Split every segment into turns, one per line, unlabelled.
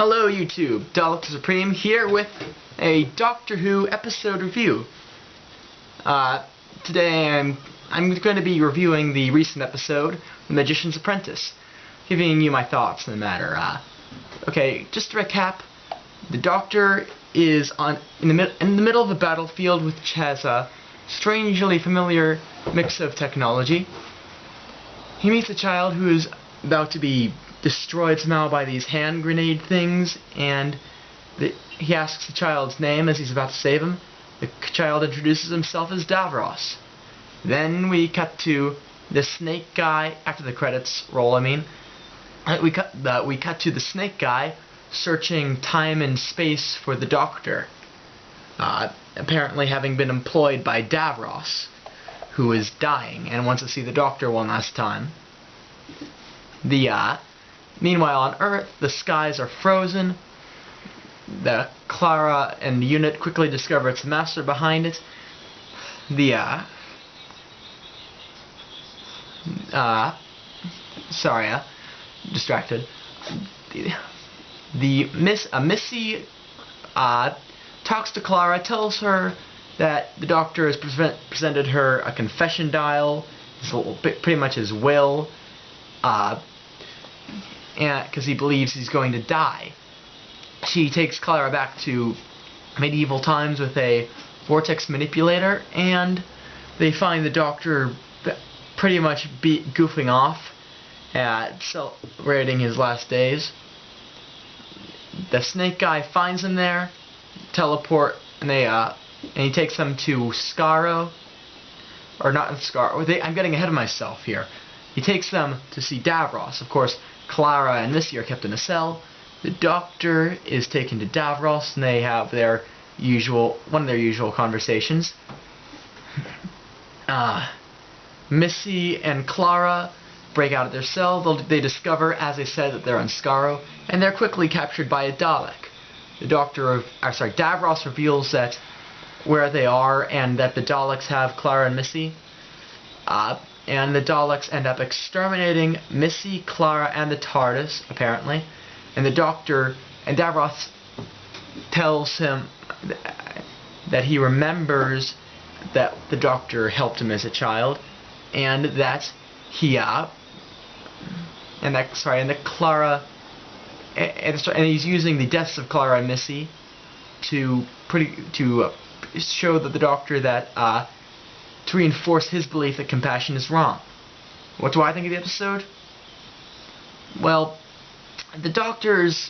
Hello YouTube, Dalek Supreme here with a Doctor Who episode review. Today I'm going to be reviewing the recent episode, The Magician's Apprentice, giving you my thoughts on the matter. Okay, just to recap, the Doctor is in the middle of a battlefield which has a strangely familiar mix of technology. He meets a child who is about to be destroyed somehow by these hand grenade things, and he asks the child's name as he's about to save him. The child introduces himself as Davros. Then we cut to the snake guy, after the credits roll, we cut to the snake guy searching time and space for the Doctor, apparently having been employed by Davros, who is dying and wants to see the Doctor one last time. Meanwhile, on Earth, the skies are frozen. Clara and the unit quickly discover it's the Master behind it. Distracted. Missy talks to Clara, tells her that the Doctor has presented her a confession dial, pretty much his will, because he believes he's going to die. She takes Clara back to medieval times with a vortex manipulator, and they find the Doctor pretty much goofing off at celebrating his last days. The snake guy finds him there, teleport, and he takes them to Skaro, or not Skaro. I'm getting ahead of myself here. He takes them to see Davros. Of course, Clara and Missy are kept in a cell. The Doctor is taken to Davros, and they have one of their usual conversations. Missy and Clara break out of their cell. They discover, as I said, that they're on Skaro, and they're quickly captured by a Dalek. Davros reveals that where they are, and that the Daleks have Clara and Missy. And the Daleks end up exterminating Missy, Clara, and the TARDIS, apparently. And the Doctor, and Davros tells him that he remembers that the Doctor helped him as a child, and that Clara, and he's using the deaths of Clara and Missy to show that the Doctor to reinforce his belief that compassion is wrong. What do I think of the episode? Well, the Doctor's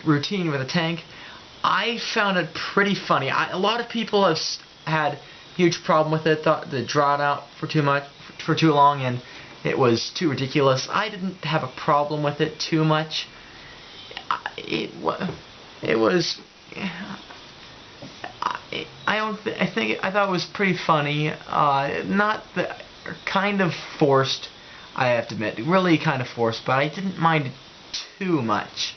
routine with a tank, I found it pretty funny. A lot of people have had huge problem with it, thought they drawn out for too long, and it was too ridiculous. I didn't have a problem with it too much. I thought it was pretty funny. Kind of forced, I have to admit. Really kind of forced, but I didn't mind it too much.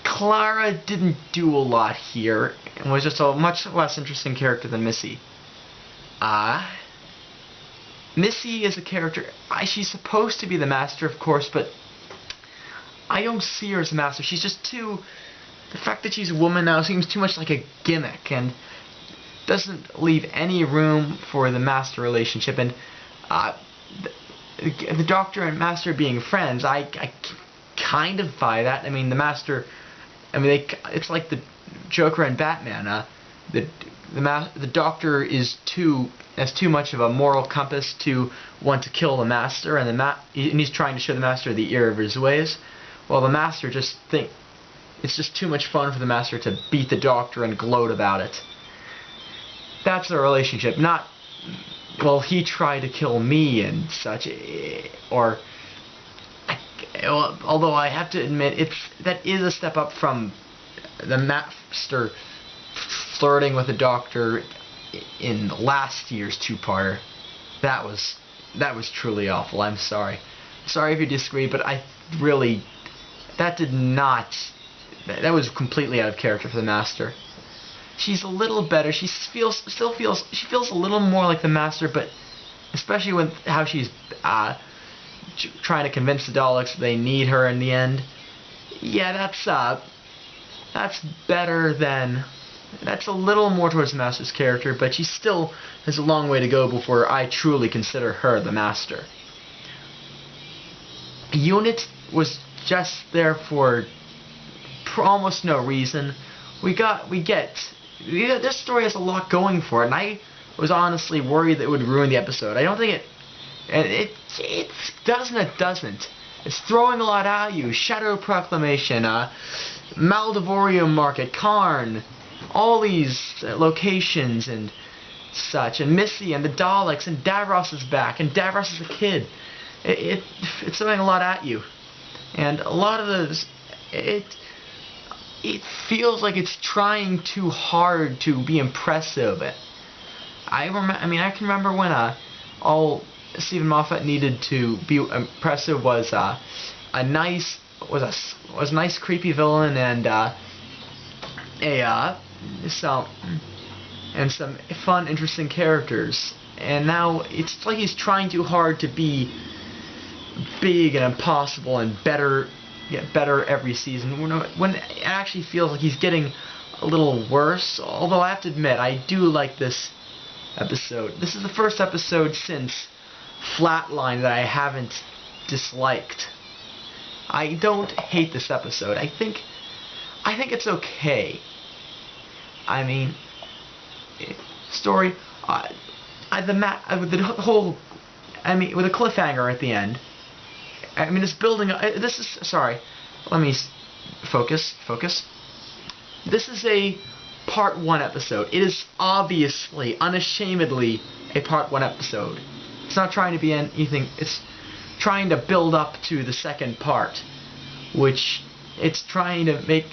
Clara didn't do a lot here, and was just a much less interesting character than Missy. Missy is a character, she's supposed to be the Master, of course, but I don't see her as the Master. She's just the fact that she's a woman now seems too much like a gimmick, and doesn't leave any room for the Master relationship. And the Doctor and Master being friends, I kind of buy that. I mean, the Master, it's like the Joker and Batman. The Doctor has too much of a moral compass to want to kill the Master, and he's trying to show the Master the error of his ways. Well, the Master it's just too much fun for the Master to beat the Doctor and gloat about it. That's their relationship, not, well, he tried to kill me and such, although I have to admit, that is a step up from the Master flirting with the Doctor in last year's two-parter. That was truly awful. I'm sorry. Sorry if you disagree, but that was completely out of character for the Master. She's a little better. She feels a little more like the Master, but especially with how she's trying to convince the Daleks they need her in the end. yeah, that's better than. That's a little more towards the Master's character, but she still has a long way to go before I truly consider her the Master. Unit was just there for almost no reason. This story has a lot going for it, and I was honestly worried that it would ruin the episode. I don't think it doesn't. It's throwing a lot at you. Shadow Proclamation, Maldivorium Market, Karn, all these locations and such, and Missy and the Daleks, and Davros is back, and Davros is a kid. It's throwing a lot at you, and a lot of those it feels like it's trying too hard to be impressive. I can remember when all Stephen Moffat needed to be impressive was a nice creepy villain and some fun, interesting characters. And now it's like he's trying too hard to be big and impossible and get better every season. When it actually feels like he's getting a little worse. Although I have to admit, I do like this episode. This is the first episode since Flatline that I haven't disliked. I don't hate this episode. I think it's okay. I mean, story, with a cliffhanger at the end. I mean, it's building. Let me focus. This is a Part 1 episode. It is obviously, unashamedly, a Part 1 episode. It's not trying to be anything. It's trying to build up to the second part, which it's trying to make.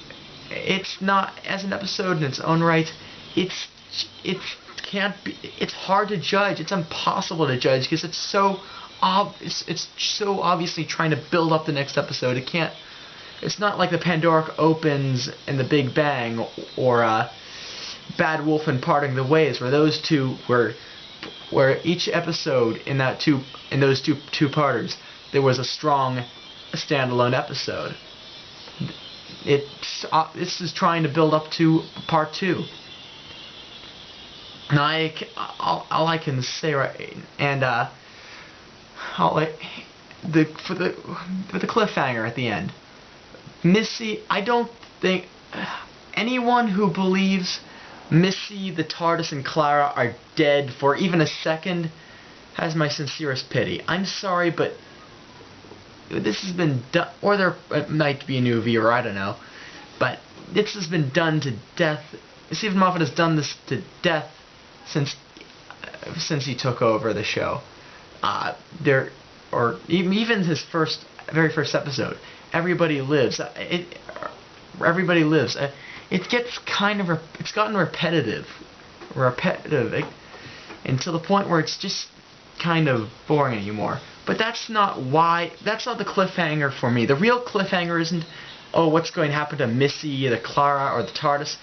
It's not as an episode in its own right. It can't be. It's hard to judge. It's impossible to judge because it's so obviously trying to build up the next episode. It can't. It's not like the Pandoric Opens and the Big Bang or Bad Wolf and Parting the Ways, where those two where each episode in those two-parters there was a strong standalone episode. This is trying to build up to Part 2. Now all I can say right and for the cliffhanger at the end. Missy, I don't think anyone who believes Missy, the TARDIS, and Clara are dead for even a second has my sincerest pity. I'm sorry, but this has been done, or there might be a new viewer, I don't know, but this has been done to death. Stephen Moffat has done this to death since he took over the show. Even his very first episode, Everybody Lives. Everybody Lives. It's gotten repetitive, and to the point where it's just kind of boring anymore. But that's not the cliffhanger for me. The real cliffhanger isn't, oh, what's going to happen to Missy, the Clara, or the TARDIS.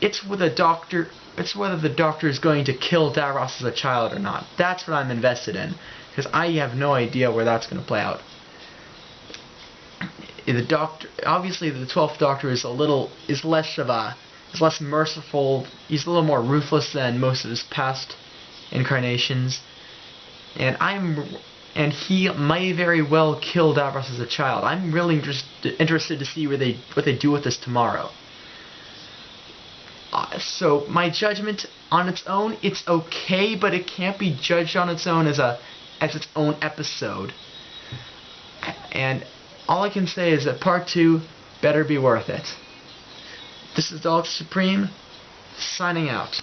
It's whether the Doctor is going to kill Davros as a child or not. That's what I'm invested in, because I have no idea where that's going to play out. Obviously, the 12th Doctor is less merciful. He's a little more ruthless than most of his past incarnations, and he may very well kill Davros as a child. I'm really interested to see what they do with this tomorrow. So my judgment on its own, it's okay, but it can't be judged on its own as its own episode. And all I can say is that Part 2 better be worth it. This is Dalek Supreme, signing out.